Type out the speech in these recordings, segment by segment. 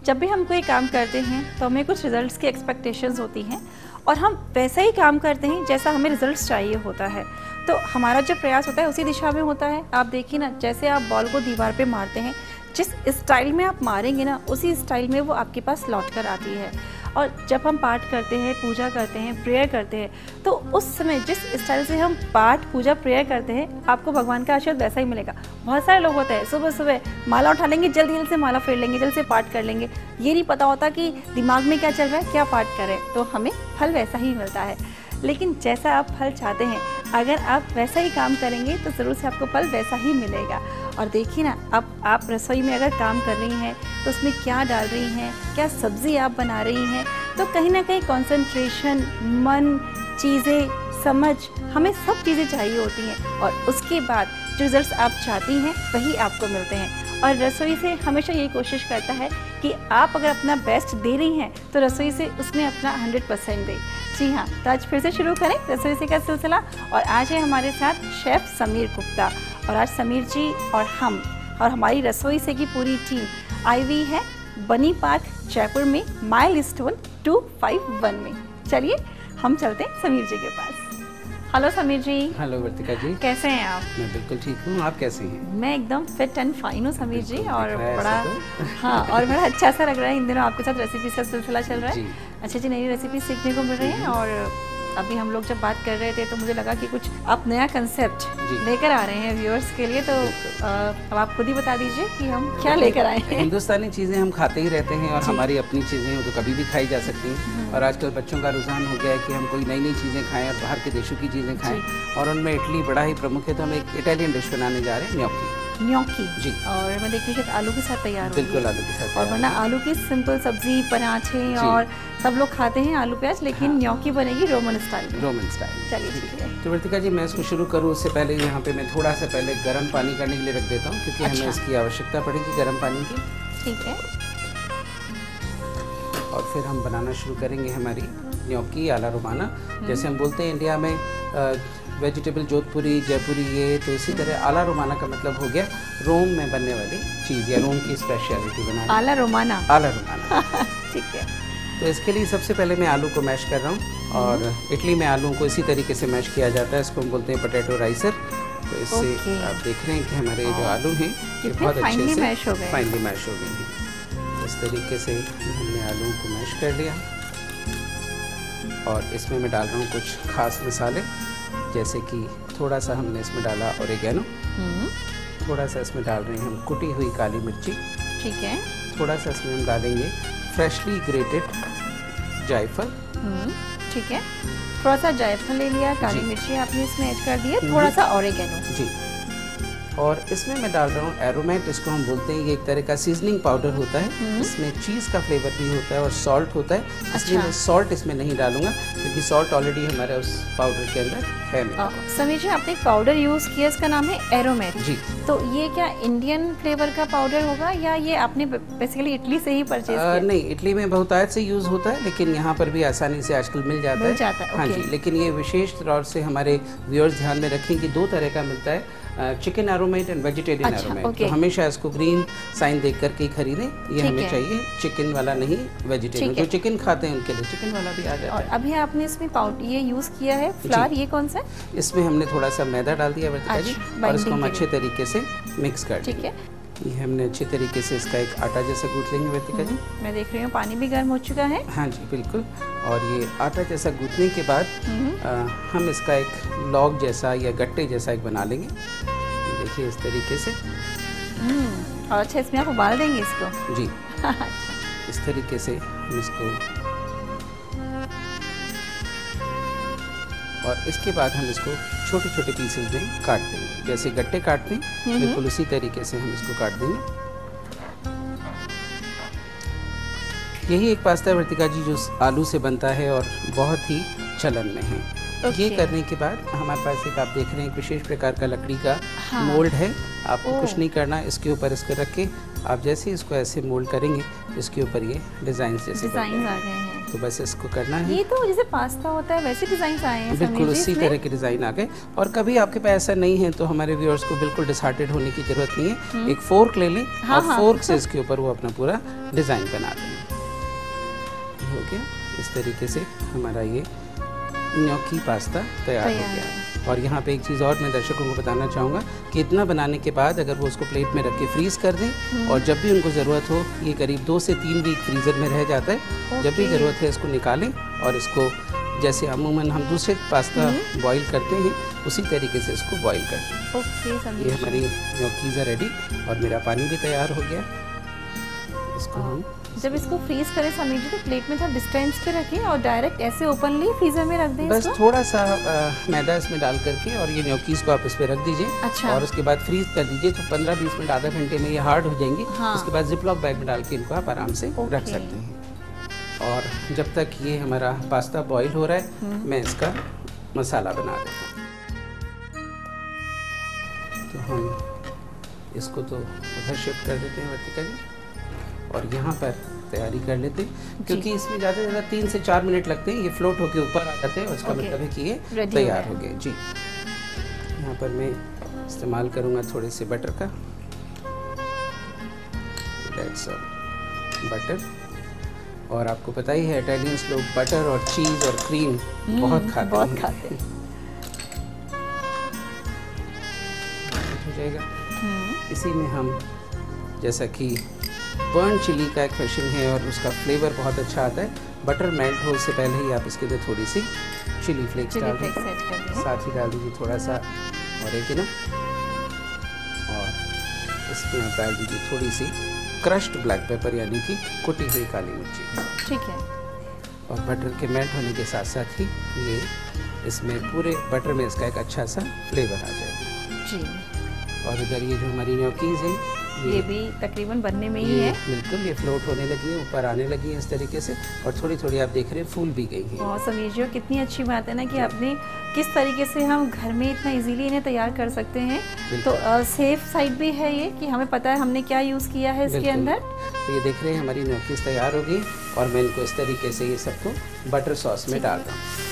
जब भी हम कोई काम करते हैं तो हमें कुछ रिजल्ट्स की एक्सपेक्टेशंस होती हैं और हम वैसा ही काम करते हैं जैसा हमें रिजल्ट्स चाहिए होता है। तो हमारा जो प्रयास होता है उसी दिशा में होता है। आप देखिए ना, जैसे आप बॉल को दीवार पे मारते हैं, जिस स्टाइल में आप मारेंगे ना उसी स्टाइल में वो आपके पास लौट कर आती है। और जब हम पाठ करते हैं, पूजा करते हैं, प्रेयर करते हैं, तो उस समय जिस स्टाइल से हम पाठ, पूजा, प्रेयर करते हैं, आपको भगवान का आशीर्वाद वैसा ही मिलेगा। बहुत सारे लोग होते हैं सुबह सुबह माला उठा लेंगे, जल्दी से माला फेर लेंगे, जल्दी से पाठ कर लेंगे, ये नहीं पता होता कि दिमाग में क्या चल रहा है, क्या पाठ करें, तो हमें फल वैसा ही मिलता है। लेकिन जैसा आप फल चाहते हैं, अगर आप वैसा ही काम करेंगे तो ज़रूर से आपको फल वैसा ही मिलेगा। और देखिए ना, अब आप रसोई में अगर काम कर रही हैं तो उसमें क्या डाल रही हैं, क्या सब्ज़ी आप बना रही हैं, तो कहीं ना कहीं कंसंट्रेशन, मन, चीज़ें, समझ, हमें सब चीज़ें चाहिए होती हैं और उसके बाद जो रिजल्ट्स आप चाहती हैं वही आपको मिलते हैं। और रसोई से हमेशा यही कोशिश करता है कि आप अगर अपना बेस्ट दे रही हैं तो रसोई से उसमें अपना 100% दें। जी हाँ, तो आज फिर से शुरू करें रसोई से का सिलसिला। और आज है हमारे साथ शेफ़ समीर गुप्ता। और आज समीर जी और हम और हमारी रसोई से की पूरी टीम आई हुई है बनी पार्क जयपुर में माइलस्टोन 251 में। चलिए हम चलते हैं समीर जी के पास। हेलो समीर जी। हेलो वर्तिका जी, कैसे हैं आप? मैं बिल्कुल ठीक हूँ, आप कैसे हैं? मैं एकदम फिट एंड फाइन हूँ समीर जी। और बड़ा हाँ, और बड़ा अच्छा सा लग रहा है। इन दिनों आपके साथ रेसिपी का सिलसिला चल रहा है। अच्छा जी, नई रेसिपी सीखने को मिल रही है। और अभी हम लोग जब बात कर रहे थे तो मुझे लगा कि कुछ आप नया कंसेप्ट लेकर आ रहे हैं व्यूअर्स के लिए, तो अब आप खुद ही बता दीजिए कि हम क्या लेकर आए हैं। हिंदुस्तानी चीज़ें हम खाते ही रहते हैं और हमारी अपनी चीज़ें तो कभी भी खाई जा सकती हैं। और आजकल बच्चों का रुझान हो गया है कि हम कोई नई नई चीज़ें खाएं और बाहर के देशों की चीज़ें खाएं, और उनमें इटली बड़ा ही प्रमुख है। तो हम एक इटालियन डिश बनाने जा रहे हैं, न्योकी जी। और मैं देख रही हूँ आलू के साथ तैयार होगी। बिल्कुल आलू के साथ। और वरना आलू की सिंपल सब्जी, पराठे, और सब लोग खाते हैं आलू प्याज, लेकिन न्योकी बनेगी रोमन स्टाइल। चलिए ठीक है। तो वर्तिका जी, मैं इसको शुरू करूँ उससे पहले यहाँ पे मैं थोड़ा सा पहले गर्म पानी करने के लिए रख देता हूँ, क्योंकि हमें इसकी आवश्यकता पड़ेगी गर्म पानी की। ठीक है। और फिर हम बनाना शुरू करेंगे हमारी न्योकी आला रोमाना। जैसे हम बोलते हैं इंडिया में वेजिटेबल जोधपुरी, जयपुरी, ये तो इसी तरह आला रोमाना का मतलब हो गया रोम में बनने वाली चीज़ या रोम की स्पेशलिटी बनाना। आला रोमाना। आला रोमाना ठीक है। तो इसके लिए सबसे पहले मैं आलू को मैश कर रहा हूँ। और इटली में आलू को इसी तरीके से मैश किया जाता है, इसको हम बोलते हैं पोटैटो राइसर। तो इससे आप देख रहे हैं कि हमारे जो आलू हैं ये बहुत अच्छे से फाइनली मैश हो गए हैं। इस तरीके से हमने आलू को मैश कर लिया। और इसमें मैं डाल रहा हूँ कुछ खास मसाले, जैसे कि थोड़ा सा हमने इसमें डाला ओरिगेनो, थोड़ा सा इसमें डाल रहे हैं हम कुटी हुई काली मिर्ची। ठीक है। थोड़ा सा इसमें हम डालेंगे फ्रेशली ग्रेटेड जायफल। ठीक है। थोड़ा सा जायफल ले लिया, काली मिर्ची आपने इसमें ऐड कर दी है, थोड़ा सा ओरिगेनो। जी। और इसमें मैं डाल रहा हूँ एरोमेट, इसको हम बोलते हैं, ये एक तरह का सीजनिंग पाउडर होता है। इसमें चीज़ का फ्लेवर भी होता है और सॉल्ट होता है। इसलिए मैं सॉल्ट इसमें नहीं डालूंगा, क्योंकि सॉल्ट ऑलरेडी हमारे उस पाउडर के अंदर है। समीर जी, आपने एक पाउडर यूज़ किया, इसका नाम है एरोमेट। जी। तो ये क्या इंडियन फ्लेवर का पाउडर होगा या ये आपने बेसिकली इटली से ही परचेज किया? नहीं, इटली में बहुतायत से यूज़ होता है, लेकिन यहाँ पर भी आसानी से आजकल मिल जाता है। हाँ जी, लेकिन ये विशेष तौर से हमारे व्यूअर्स ध्यान में रखें कि दो तरह का मिलता है, चिकन एरोमेट एंड वेजिटेरियन एरोमेट। तो हमेशा इसको ग्रीन साइन देख करके खरीदें, ये हमें चाहिए चिकन वाला नहीं, वेजिटेरियन। जो चिकन खाते हैं उनके लिए चिकन वाला भी आ जाता है। और अभी आपने इसमें पाउडर ये यूज़ किया है फ्लावर, ये कौन सा? इसमें हमने थोड़ा सा मैदा डाल दिया वर्तिका जी, और इसको हम अच्छे तरीके से मिक्स कर देंगे। ठीक है। ये हमने अच्छे तरीके से इसका एक आटा जैसा गूंथ लेंगे वर्तिका जी। मैं देख रही हूँ पानी भी गर्म हो चुका है। हाँ जी बिल्कुल। और ये आटा जैसा गूंथने के बाद हम इसका एक लॉग जैसा या गट्टे जैसा एक बना लेंगे। देखिए इस तरीके से। और अच्छा, इसमें आप उबाल देंगे इसको? जी। इस तरीके से हम इसको, और इसके बाद हम इसको छोटे छोटे पीसेस में काट देंगे, जैसे गट्टे काटते हैं बिल्कुल उसी तरीके से हम इसको काट देंगे। यही एक पास्ता है वर्तिका जी जो आलू से बनता है और बहुत ही चलन में है। ये करने के बाद हमारे पास एक, आप देख रहे हैं, एक विशेष प्रकार का लकड़ी का मोल्ड है। आपको कुछ नहीं करना, इसके ऊपर इसको रख के आप जैसे ही इसको ऐसे मोल्ड करेंगे इसके ऊपर ये डिजाइन जैसे आ गए हैं। तो बस इसको करना है। ये तो जैसे पास्ता होता है वैसे डिजाइन आए हैं, बिल्कुल उसी तरह के डिजाइन आ गए। और कभी आपके पास ऐसा नहीं है तो हमारे व्यूअर्स को बिल्कुल डिसहार्टेड होने की जरूरत नहीं है। एक फोर्क ले लें और फोर्क से इसके ऊपर वो अपना पूरा डिजाइन बना दें। हो गया, इस तरीके से हमारा ये न्योकी पास्ता तैयार हो गया। और यहाँ पे एक चीज़ और मैं दर्शकों को बताना चाहूँगा कि इतना बनाने के बाद अगर वो उसको प्लेट में रख के फ्रीज़ कर दें और जब भी उनको ज़रूरत हो, ये करीब 2 से 3 वीक फ्रीज़र में रह जाता है। जब भी ज़रूरत है इसको निकालें और इसको जैसे अमूमन हम दूसरे पास्ता बॉईल करते हैं उसी तरीके से इसको बॉईल कर दें। ये हमारी न्योकीज़ रेडी और मेरा पानी भी तैयार हो गया। इसको हम जब इसको फ्रीज करें समीर जी तो प्लेट में थोड़ा डिस्टेंस पे रखें और डायरेक्ट ऐसे ओपनली फ्रीजर में रख दें। बस थोड़ा सा मैदा इसमें डाल करके और ये न्योकीज़ को आप इस पे रख दीजिए। अच्छा। और उसके बाद फ्रीज कर दीजिए तो 15-20 मिनट आधा घंटे में ये हार्ड हो जाएंगे। हाँ। उसके बाद जिपलॉक बैग में डाल के इनको आप आराम से रख सकते हैं। और जब तक ये हमारा पास्ता बॉईल हो रहा है मैं इसका मसाला बना देता हूँ। तो हम इसको तो उधर शिफ्ट कर देते हैं वर्तिका जी और यहाँ पर तैयारी कर लेते हैं क्योंकि इसमें ज़्यादा से ज़्यादा 3 से 4 मिनट लगते हैं। ये फ्लोट होके ऊपर आ जाते हैं और इसका मतलब है कि ये तैयार हो गए। जी, यहाँ पर मैं इस्तेमाल करूँगा थोड़े से बटर का। बटर, और आपको पता ही है इटालियंस लोग बटर और चीज़ और क्रीम बहुत खाते हैं। हो जाएगा। इसी में हम जैसा कि बर्न चिली का एक फैशन है और उसका फ्लेवर बहुत अच्छा आता है। बटर मेल्ट हो उससे पहले ही आप इसके अंदर थोड़ी सी चिली फ्लेक्स डाल दीजिए, साथ ही डाल दीजिए थोड़ा सा ऑरिगेनो और इसमें आप डाल दीजिए थोड़ी सी क्रश्ड ब्लैक पेपर यानी कि कुटी हुई काली मिर्ची। ठीक है। और बटर के मेल्ट होने के साथ साथ ही ये इसमें पूरे बटर में इसका एक अच्छा सा फ्लेवर आ जाएगा। जी। और इधर ये जो हमारी न्योकीज़ हैं ये भी तकरीबन बनने में ही है। बिल्कुल, ये फ्लोट होने लगी है, ऊपर आने लगी है इस तरीके से और थोड़ी थोड़ी आप देख रहे हैं फूल भी गई है। समीर जी कितनी अच्छी बात है ना कि आपने किस तरीके से हम घर में इतना इजीली इन्हें तैयार कर सकते हैं। तो सेफ साइड भी है ये कि हमें पता है हमने क्या यूज़ किया है इसके अंदर। तो ये देख रहे हैं हमारी न्योकीज़ तैयार हो गई और मैं इनको इस तरीके से ये सबको बटर सॉस में डाल रहा हूँ।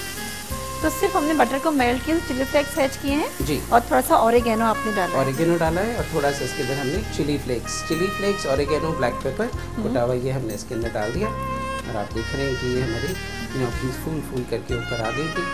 तो सिर्फ हमने बटर को मेल्ट किया, चिली फ्लेक्स ऐड किए हैं जी और थोड़ा सा ऑरिगेनो आपने डाला है। ऑरिगेनो डाला है और थोड़ा सा इसके अंदर हमने chilli flakes oregano black pepper कुटा हुआ ये हमने इसके अंदर डाल दिया। और आप देख रहे हैं कि ये हमारी न्योकीज़ फूल करके ऊपर आ गई थी।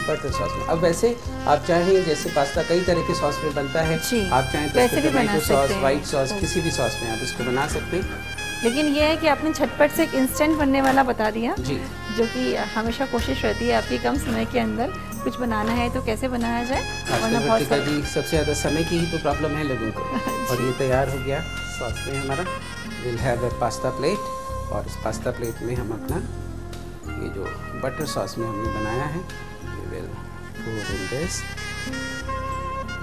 बटर सॉस में अब वैसे आप चाहें जैसे पास्ता कई तरह के सॉस में बनता है, आप चाहें तो टोमेटो सॉस, व्हाइट सॉस, किसी भी सॉस में आप इसको बना सकते हैं। लेकिन ये है कि आपने झटपट से एक इंस्टेंट बनने वाला बता दिया जी, जो कि हमेशा कोशिश रहती है आपकी कम समय के अंदर कुछ बनाना है तो कैसे बनाया जाए। जी सबसे ज़्यादा समय की ही तो प्रॉब्लम है लोगों को। और ये तैयार हो गया सॉस में हमारा। Will have a pasta plate और इस पास्ता प्लेट में हम अपना ये जो बटर सॉस में हमने बनाया है विल pour in this।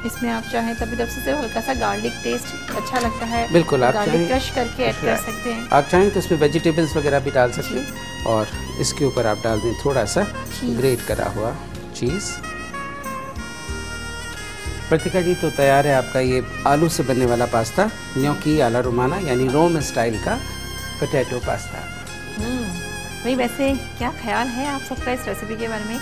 इसमें आप चाहें तभी तरफ से हल्का सा गार्लिक टेस्ट अच्छा लगता है। बिल्कुल, आप गार्लिक क्रश करके ऐड कर सकते हैं। आप चाहें तो इसमें वेजिटेबल्स वगैरह भी डाल सकते हैं। और इसके ऊपर आप डाल दें थोड़ा सा ग्रेट करा हुआ चीज़। प्रतिका जी तो तैयार है आपका ये आलू से बनने वाला पास्ता, न्योकी आला रोमाना यानी रोम स्टाइल का पोटैटो पास्ता। भाई वैसे क्या ख्याल है आप सबका इस रेसिपी के बारे में?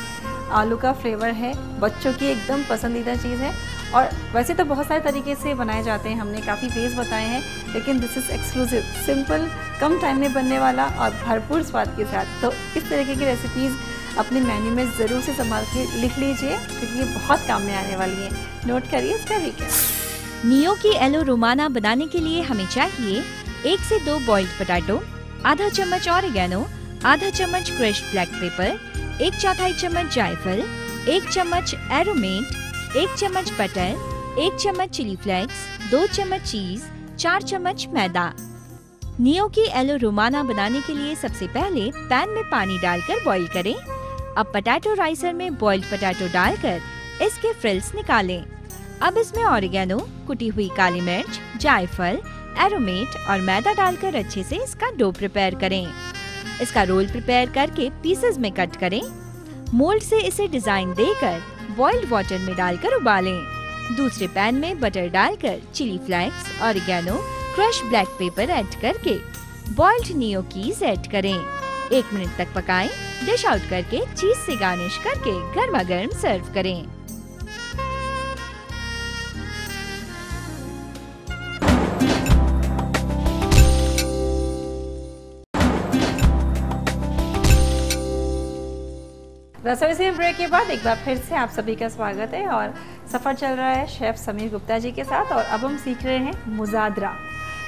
आलू का फ्लेवर है, बच्चों की एकदम पसंदीदा चीज़ है। और वैसे तो बहुत सारे तरीके से बनाए जाते हैं, हमने काफ़ी वेज बताए हैं, लेकिन this is exclusive, simple, come time में बनने वाला और भरपूर स्वाद के साथ। तो इस तरीके की रेसिपीज़ अपने मेन्यू में ज़रूर से संभाल के लिख लीजिए क्योंकि ये बहुत काम में आने वाली है। नोट करिए इसका रिकैप। न्योकी एलो रोमाना बनाने के लिए हमें चाहिए 1 से 2 बॉइल्ड पोटैटो, आधा चम्मच ऑरिगेनो, आधा चम्मच क्रश्ड ब्लैक पेपर, 1/4 चम्मच जायफल, 1 चम्मच एरोमेट, 1 चम्मच बटर, 1 चम्मच चिली फ्लेक्स, 2 चम्मच चीज, 4 चम्मच मैदा। न्योकी एलो रोमाना बनाने के लिए सबसे पहले पैन में पानी डालकर बॉईल करें। अब पोटैटो राइसर में बॉइल्ड पोटैटो डालकर इसके फ्रिल्स निकालें। अब इसमें ऑरिगेनो, कुटी हुई काली मिर्च, जायफल, एरोमेट और मैदा डालकर अच्छे से इसका डो प्रिपेयर करें। इसका रोल प्रिपेयर करके पीसेस में कट करें। मोल्ड से इसे डिजाइन देकर बॉइल्ड वाटर में डालकर उबालें। दूसरे पैन में बटर डालकर chilli flakes, oregano, crush black pepper add करके बॉइल्ड न्योकीज ऐड करें। 1 मिनट तक पकाएं। डिश आउट करके चीज से गार्निश करके गर्मा गर्म सर्व करें। रसोई से ब्रेक के बाद एक बार फिर से आप सभी का स्वागत है और सफ़र चल रहा है शेफ समीर गुप्ता जी के साथ। और अब हम सीख रहे हैं मुजादरा,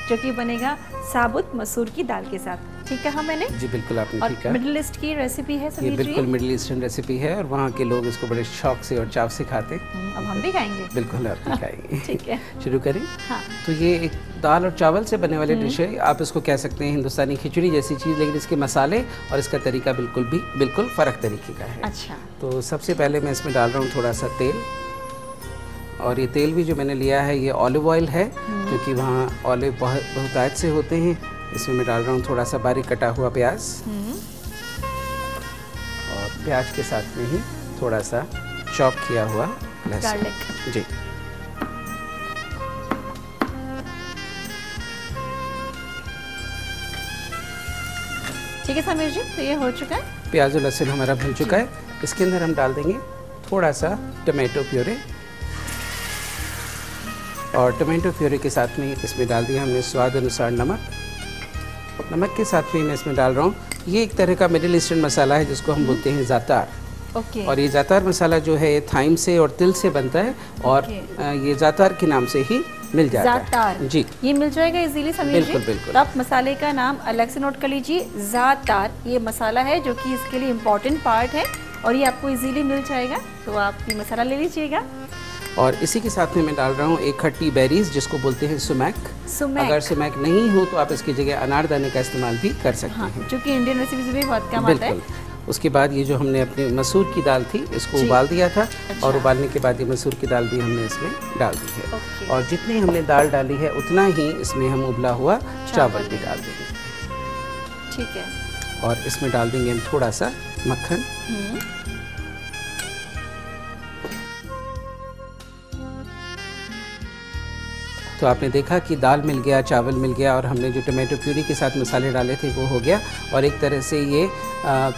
जो कि बनेगा साबुत मसूर की दाल के साथ। ठीक है, हाँ मैंने जी बिल्कुल आपने ठीक है। मिडिल ईस्ट की रेसिपी है समीर जी? बिल्कुल मिडिल ईस्टर्न रेसिपी है और वहाँ के लोग इसको बड़े शौक से और चाव से खाते हैं। अब हम भी खाएंगे। बिल्कुल आप भी खाएंगे। ठीक है, शुरू करें। हाँ। तो ये एक दाल और चावल से बनने वाली डिश है। आप इसको कह सकते हैं हिंदुस्तानी खिचड़ी जैसी चीज़, लेकिन इसके मसाले और इसका तरीका बिल्कुल फ़र्क तरीके का है। अच्छा। तो सबसे पहले मैं इसमें डाल रहा हूँ थोड़ा सा तेल, और ये तेल भी जो मैंने लिया है ये ऑलिव ऑयल है, क्योंकि वहाँ ऑलिव बहुतायत से होते हैं। इसमें मैं डाल रहा हूँ थोड़ा सा बारीक कटा हुआ प्याज, और प्याज के साथ में ही थोड़ा सा चॉप किया हुआ लहसुन। जी, ठीक है समीर जी, तो ये हो चुका है। प्याज और लहसुन हमारा भुन चुका है। इसके अंदर हम डाल देंगे थोड़ा सा टमाटो प्यूरे, और टमाटो प्यूरे के साथ में इसमें डाल दिया हमने स्वाद अनुसार नमक। नमक के साथ में मैं इसमें डाल रहा हूँ, ये एक तरह का मिडिल ईस्टर्न मसाला है जिसको हम बोलते हैं ज़ातार। ओके। और ये ज़ातार मसाला जो है थाइम से और तिल से बनता है, और ये ज़ातार के नाम से ही मिल जाता है। जी, ये मिल जाएगा इजीली समीर जी? बिल्कुल बिल्कुल। तो आप मसाले का नाम अलग से नोट कर लीजिए, ज़ातार ये मसाला है जो कि इसके लिए इम्पोर्टेंट पार्ट है, और ये आपको इजीली मिल जाएगा। तो आप ये मसाला ले लीजिएगा। और इसी के साथ में मैं डाल रहा हूँ एक खट्टी बेरीज जिसको बोलते हैं सुमैक। अगर सुमैक नहीं हो तो आप इसकी जगह अनारदाने का इस्तेमाल भी कर सकते हैं, जो कि इंडियन रेसिपीज में बहुत कम आता है। उसके बाद ये जो हमने अपने मसूर की दाल थी इसको उबाल दिया था। अच्छा। और उबालने के बाद ये मसूर की दाल भी हमने इसमें डाल दी है। और जितनी हमने दाल डाली है उतना ही इसमें हम उबला हुआ चावल भी डाल देंगे। ठीक है। और इसमें डाल देंगे हम थोड़ा सा मक्खन। तो आपने देखा कि दाल मिल गया, चावल मिल गया, और हमने जो टमाटो प्यूरी के साथ मसाले डाले थे वो हो गया, और एक तरह से ये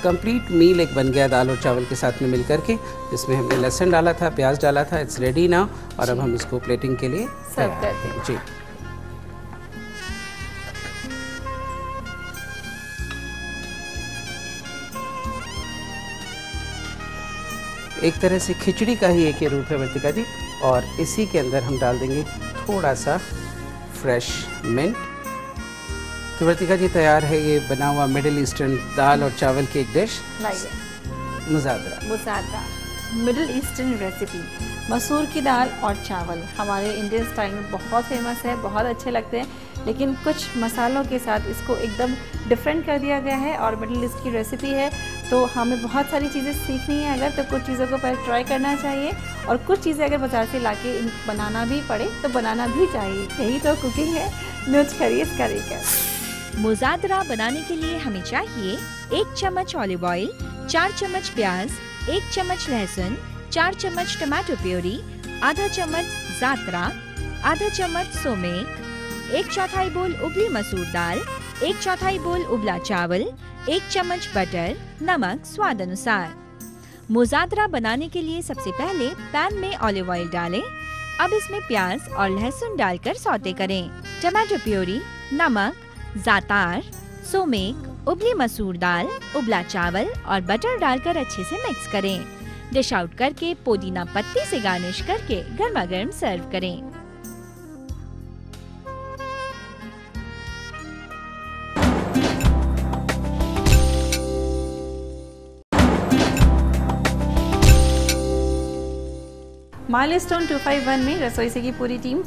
कंप्लीट मील एक बन गया दाल और चावल के साथ में मिल करके, जिसमें हमने लहसुन डाला था, प्याज डाला था। It's ready now. और अब हम इसको प्लेटिंग के लिए सर्व करते हैं। जी, एक तरह से खिचड़ी का ही एक ये रूप है वर्तिका जी। और इसी के अंदर हम डाल देंगे थोड़ा सा फ्रेश मिंट। तो वर्तिका जी तैयार है ये बना हुआ मिडिल ईस्टर्न दाल और चावल की एक डिश, मुजादरा। मिडिल ईस्टर्न रेसिपी, मसूर की दाल और चावल हमारे इंडियन स्टाइल में बहुत फेमस है, बहुत अच्छे लगते हैं, लेकिन कुछ मसालों के साथ इसको एकदम डिफरेंट कर दिया गया है। और मिडिल ईस्ट की रेसिपी है तो हमें बहुत सारी चीज़ें सीखनी है अगर, तो कुछ चीज़ों को पहले ट्राई करना चाहिए, और कुछ चीज़ें अगर बाजार से लाके बनाना भी पड़े तो बनाना भी चाहिए। यही तो कुकिंग है। नोट करिए इसका तरीका। मुजादरा बनाने के लिए हमें चाहिए 1 चम्मच ऑलिव ऑयल, 4 चम्मच प्याज, 1 चम्मच लहसुन, 4 चम्मच टमाटो प्यूरी, आधा चम्मच ज़ातरा, आधा चम्मच सोमेक, 1/4 बोल उबली मसूर दाल, 1/4 बोल उबला चावल, 1 चम्मच बटर, नमक स्वाद अनुसार। मुजादरा बनाने के लिए सबसे पहले पैन में ऑलिव ऑयल डालें। अब इसमें प्याज और लहसुन डालकर सौते करें। टमाटो प्यूरी, नमक, ज़ातार, सोमेक, उबली मसूर दाल, उबला चावल और बटर डालकर अच्छे से मिक्स करें। डिश आउट करके पुदीना पत्ती से गार्निश करके गर्मा गर्म सर्व करें। माइलस्टोन 251 में रसोई से की पूरी टीम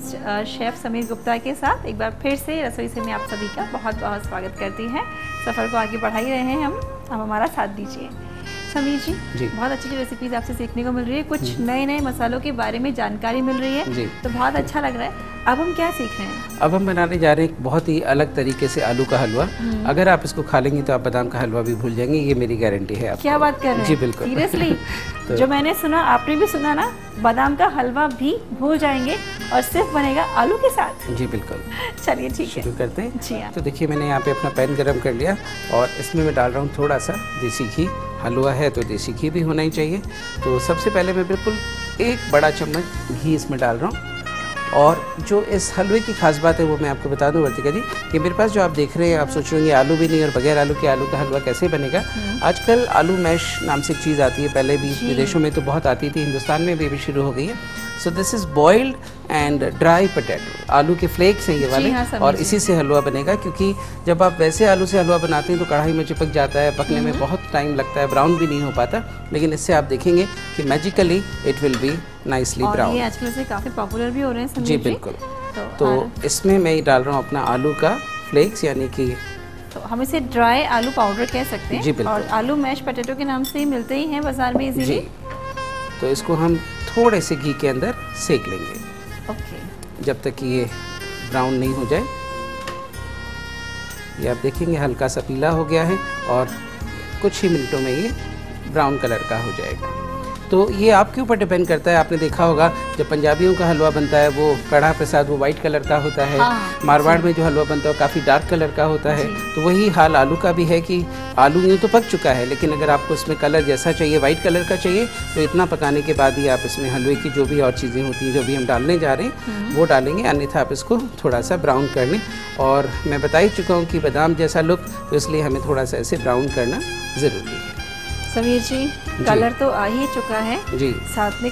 शेफ समीर गुप्ता के साथ एक बार फिर से रसोई से में आप सभी का बहुत बहुत स्वागत करती है। सफ़र को आगे बढ़ा ही रहे हैं हम, अब हमारा साथ दीजिए। समीर जी, बहुत अच्छी रेसिपीज आपसे सीखने को मिल रही है, कुछ नए नए मसालों के बारे में जानकारी मिल रही है, तो बहुत अच्छा लग रहा है। अब हम क्या सीख रहे हैं? अब हम बनाने जा रहे हैं एक बहुत ही अलग तरीके से आलू का हलवा। अगर आप इसको खा लेंगे तो आप बादाम का हलवा भी भूल जाएंगे, ये मेरी गारंटी है आपको। क्या बात कर रहे हैं? जी बिल्कुल, सीरियसली। तो जो मैंने सुना आपने भी सुना ना, बादाम का हलवा भी भूल जाएंगे और सिर्फ बनेगा आलू के साथ। जी बिल्कुल। चलिए ठीक है, शुरू करते हैं। जी हाँ। तो देखिए मैंने यहाँ पे अपना पैन गरम कर लिया और इसमें मैं डाल रहा हूँ थोड़ा सा देसी घी। हलवा है तो देसी घी भी होना ही चाहिए। तो सबसे पहले मैं बिल्कुल 1 बड़ा चम्मच घी इसमें डाल रहा हूँ। और जो इस हलवे की खास बात है वो मैं आपको बता दूं वर्तिका जी, कि मेरे पास जो आप देख रहे हैं, आप सोच रहे हैं आलू भी नहीं और बगैर आलू के आलू का हलवा कैसे बनेगा। आजकल आलू मैश नाम से एक चीज़ आती है, पहले भी विदेशों में तो बहुत आती थी, हिंदुस्तान में भी शुरू हो गई है। So this is boiled and dry potato, आलू के फ्लेक्स हैं ये वाले। हाँ, और इसी से हलवा बनेगा, क्योंकि जब आप वैसे आलू से हलवा बनाते हैं तो कढ़ाई में चिपक जाता है, पकने में बहुत टाइम लगता है, ब्राउन भी नहीं हो पाता। लेकिन इससे आप देखेंगे कि magically it will be nicely brown. ये आजकल से काफ़ी पॉपुलर भी हो रहे हैं। जी बिल्कुल। तो इसमें मैं डाल रहा हूँ अपना आलू का फ्लेक्स, यानी कि तो हम इसे ड्राई आलू पाउडर कह सकते हैं। जी बिल्कुल। और आलू मैश पोटैटो के नाम से ही मिलते ही हैं बाजार में इजीली। तो इसको हम थोड़े से घी के अंदर सेक लेंगे, ओके, जब तक कि ये ब्राउन नहीं हो जाए। ये आप देखेंगे हल्का सा पीला हो गया है और कुछ ही मिनटों में ये ब्राउन कलर का हो जाएगा। तो ये आपके ऊपर डिपेंड करता है। आपने देखा होगा जब पंजाबियों का हलवा बनता है वो कड़ा प्रसाद वो वाइट कलर का होता है। मारवाड़ में जो हलवा बनता है वो काफ़ी डार्क कलर का होता है। तो वही हाल आलू का भी है कि आलू यूँ तो पक चुका है, लेकिन अगर आपको इसमें कलर जैसा चाहिए, वाइट कलर का चाहिए, तो इतना पकाने के बाद ही आप इसमें हलवे की जो भी और चीज़ें होती हैं जो भी हम डालने जा रहे हैं वो डालेंगे, अन्यथा आप इसको थोड़ा सा ब्राउन कर लें। और मैं बता ही चुका हूँ कि बादाम जैसा लुक, तो इसलिए हमें थोड़ा सा ऐसे ब्राउन करना ज़रूरी है। समीर जी, कलर तो आ ही चुका है जी, साथ में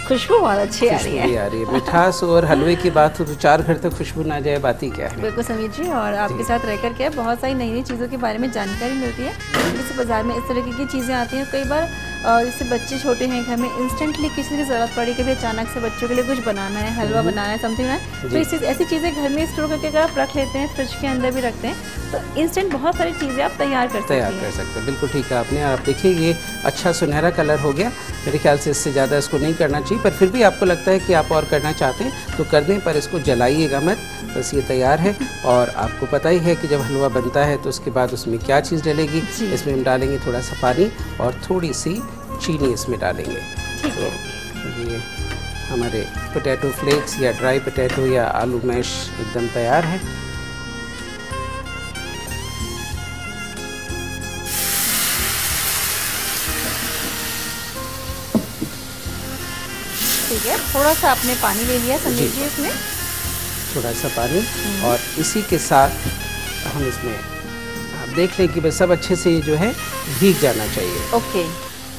खुशबू बहुत अच्छी आ रही है। मिठास और हलवे की बात हो तो 4 घर तक खुशबू ना जाए, बात ही क्या है। बिल्कुल समीर जी, और आपके साथ रहकर क्या बहुत सारी नई नई चीज़ों के बारे में जानकारी मिलती है। जैसे बाजार में इस तरीके की चीज़ें आती हैं, कई बार जैसे बच्चे छोटे हैं घर में, इंस्टेंटली किसी की ज़रूरत पड़ी, कभी अचानक से बच्चों के लिए कुछ बनाना है, हलवा बनाना है, समथिंग है, तो ऐसी चीज़ें घर में स्टोर करके अगर आप रख लेते हैं, फ्रिज के अंदर भी रखते हैं, तो इंस्टेंट बहुत सारी चीज़ें आप तैयार कर सकते हैं। बिल्कुल ठीक है आपने। आप देखिए ये अच्छा सुनहरा कलर हो गया, मेरे ख्याल से इससे ज़्यादा इसको नहीं करना चाहिए, पर फिर भी आपको लगता है कि आप और करना चाहते हैं तो कर दें, पर इसको जलाइएगा मत। बस ये तैयार है। और आपको पता ही है कि जब हलवा बनता है तो उसके बाद उसमें क्या चीज़ डलेगी। इसमें हम डालेंगे थोड़ा सा पानी और थोड़ी सी चीनी इसमें डालेंगे। तो ये हमारे पोटैटो फ्लेक्स या ड्राई पोटैटो या आलू मैश एकदम तैयार है। ठीक है, थोड़ा सा आपने पानी ले लिया संजीव जी, इसमें थोड़ा सा पानी, और इसी के साथ हम इसमें आप देख लें कि बस सब अच्छे से जो है भीग जाना चाहिए। ओके,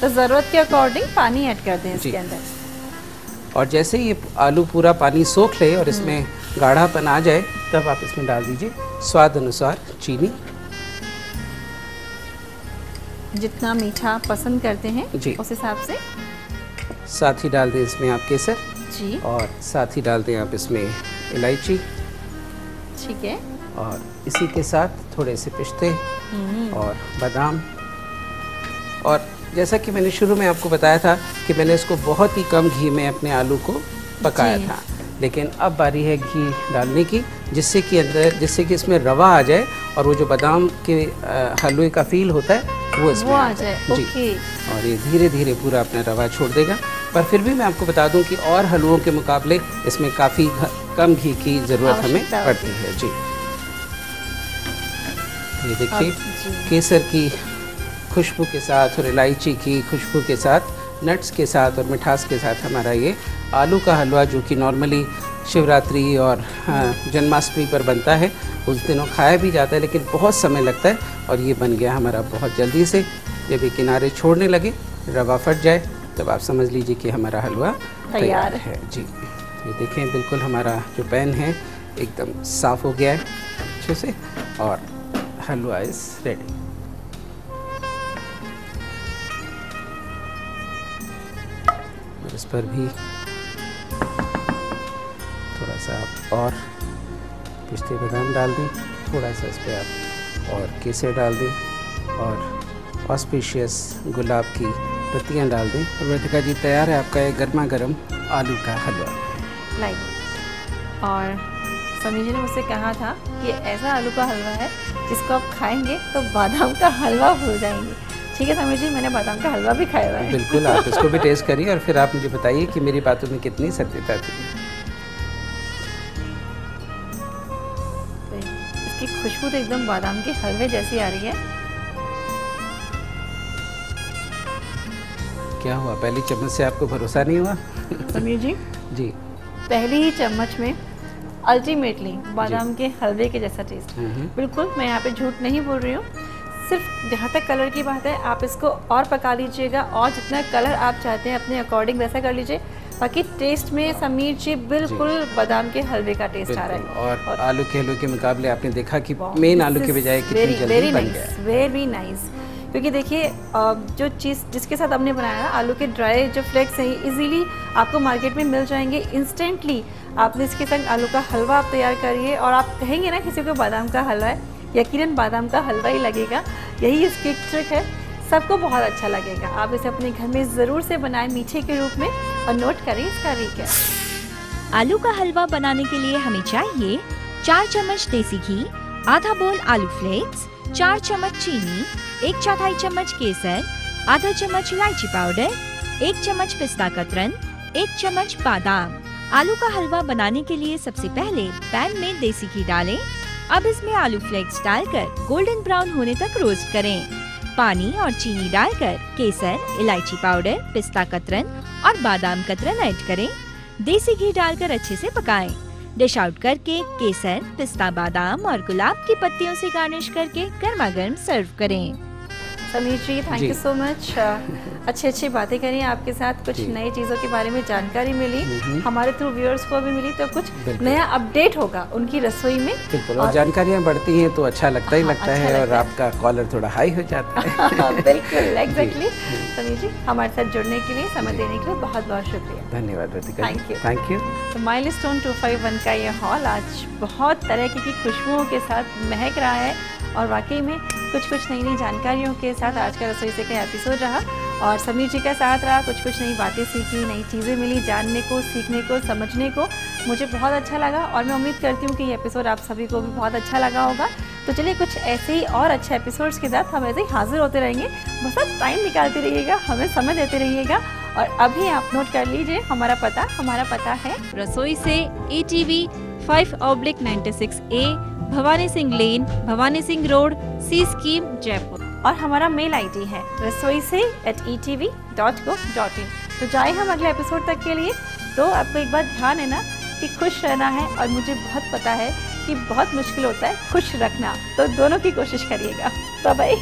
तो ज़रूरत के अकॉर्डिंग पानी ऐड कर दें इसके अंदर। और जैसे ये आलू पूरा पानी सोख ले और इसमें गाढ़ापन आ जाए, तब आप इसमें डाल दीजिए स्वाद अनुसार चीनी। जितना मीठा पसंद करते हैं जी, उस हिसाब से। साथ ही डाल दें इसमें आप केसर जी, और साथ ही डाल दें आप इसमें इलायची। ठीक है, और इसी के साथ थोड़े से पिस्ते और बादाम। और जैसा कि मैंने शुरू में आपको बताया था कि मैंने इसको बहुत ही कम घी में अपने आलू को पकाया था, लेकिन अब बारी है घी डालने की, जिससे कि इसमें रवा आ जाए और वो जो बादाम के हलवे का फील होता है वो इसमें आ जाए जी। और ये धीरे धीरे पूरा अपना रवा छोड़ देगा। पर फिर भी मैं आपको बता दूं कि और हलवों के मुकाबले इसमें काफ़ी कम घी की ज़रूरत हमें पड़ती है जी। ये देखिए केसर की खुशबू के साथ और इलायची की खुशबू के साथ, नट्स के साथ और मिठास के साथ हमारा ये आलू का हलवा, जो कि नॉर्मली शिवरात्रि और जन्माष्टमी पर बनता है, उस दिनों खाया भी जाता है, लेकिन बहुत समय लगता है। और ये बन गया हमारा बहुत जल्दी से। जब ये किनारे छोड़ने लगे, रवा फट जाए, तब आप समझ लीजिए कि हमारा हलवा तैयार है जी। ये देखें बिल्कुल हमारा जो पैन है एकदम साफ़ हो गया है अच्छे से, और हलवा इज़ रेडी। इस पर भी थोड़ा सा आप और पिस्ते बादाम डाल दें, थोड़ा सा इस पर आप और केसर डाल दें, और ऑस्पिशियस गुलाब की पत्तियाँ डाल दें। और वर्तिका जी, तैयार है आपका एक गर्मा गर्म आलू का हलवा। लाइक और समीर जी ने मुझसे कहा था कि ऐसा आलू का हलवा है जिसको आप खाएंगे तो बादाम का हलवा भूल जाएंगे। ठीक है समीर जी, मैंने बादाम का हलवा भी खाया हुआ है। बिल्कुल, आप इसको भी टेस्ट करिए और फिर आप मुझे बताइए कि मेरी बातों में कितनी सत्यता थी। इसकी खुशबू तो एकदम बादाम के हलवे जैसी आ रही है। क्या हुआ, पहली चम्मच से आपको भरोसा नहीं हुआ? समीर जी जी, पहली ही चम्मच में अल्टीमेटली बादाम के हलवे के जैसा टेस्ट। बिल्कुल, मैं यहाँ पे झूठ नहीं बोल रही हूँ। सिर्फ जहाँ तक कलर की बात है, आप इसको और पका लीजिएगा और जितना कलर आप चाहते हैं अपने अकॉर्डिंग वैसा कर लीजिए। बाकी टेस्ट में समीर जी बिल्कुल बादाम के हलवे का टेस्ट आ रहा है। और आलू के हलवे के मुकाबले आपने देखा कि मेन आलू के बजाय कितनी जल्दी बन गया। Very nice. क्योंकि देखिए जो चीज़ जिसके साथ हमने बनाया ना, आलू के ड्राई जो फ्लेक्स हैं, इजीली आपको मार्केट में मिल जाएंगे इंस्टेंटली। आपने इसके संग आलू का हलवा आप तैयार करिए और आप कहेंगे ना किसी को बादाम का हलवा है, यकीनन बादाम का हलवा ही लगेगा। यही इसकी ट्रिक है, सबको बहुत अच्छा लगेगा। आप इसे अपने घर में ज़रूर से बनाएं मीठे के रूप में और नोट करें इसका रिकैप। आलू का हलवा बनाने के लिए हमें चाहिए 4 चम्मच देसी घी, आधा बोल आलू फ्लेक्स, 4 चम्मच चीनी, 1/4 चम्मच केसर, आधा चम्मच इलायची पाउडर, 1 चम्मच पिस्ता कतरन, 1 चम्मच बादाम। आलू का हलवा बनाने के लिए सबसे पहले पैन में देसी घी डालें। अब इसमें आलू फ्लेक्स डालकर गोल्डन ब्राउन होने तक रोस्ट करें। पानी और चीनी डालकर केसर, इलायची पाउडर, पिस्ता कतरन और बादाम कतरन ऐड करें। देसी घी डालकर अच्छे से पकाएं। डिश आउट करके केसर, पिस्ता, बादाम और गुलाब की पत्तियों से गार्निश करके गर्मा गर्म सर्व करें। समीर जी, थैंक यू सो मच। अच्छी बातें करी आपके साथ, कुछ नई चीज़ों के बारे में जानकारी मिली, हमारे थ्रू व्यूअर्स को भी मिली, तो कुछ नया अपडेट होगा उनकी रसोई में। बिल्कुल, और जानकारियाँ बढ़ती हैं तो अच्छा लगता ही लगता है और आपका कॉलर थोड़ा हाई हो जाता है। बिल्कुल, एग्जैक्टली। समीर जी, हमारे साथ जुड़ने के लिए, समय देने के लिए बहुत बहुत शुक्रिया। धन्यवाद वर्तिका, थैंक यू। तो माइलस्टोन 251 का ये हॉल आज बहुत तरह की खुशबुओं के साथ महक रहा है और वाकई में कुछ नई जानकारियों के साथ आज का रसोई से का एपिसोड रहा और समीर जी का साथ रहा। कुछ नई बातें सीखी, नई चीज़ें मिली, जानने को, सीखने को, समझने को। मुझे बहुत अच्छा लगा और मैं उम्मीद करती हूँ कि ये एपिसोड आप सभी को भी बहुत अच्छा लगा होगा। तो चलिए कुछ ऐसे ही और अच्छे एपिसोड्स के साथ हम ऐसे ही हाजिर होते रहेंगे। बस आप टाइम निकालते रहिएगा, हमें समय देते रहिएगा। और अभी आप नोट कर लीजिए हमारा पता है रसोई से ATV 5/96A, भवानी सिंह लेन, भवानी सिंह रोड, सी स्कीम, जयपुर। और हमारा मेल ID है rasoi@etv.co.in। तो जाए हम अगले एपिसोड तक के लिए। तो आपको एक बात ध्यान है ना कि खुश रहना है और मुझे बहुत पता है कि बहुत मुश्किल होता है खुश रखना, तो दोनों की कोशिश करिएगा। Bye bye.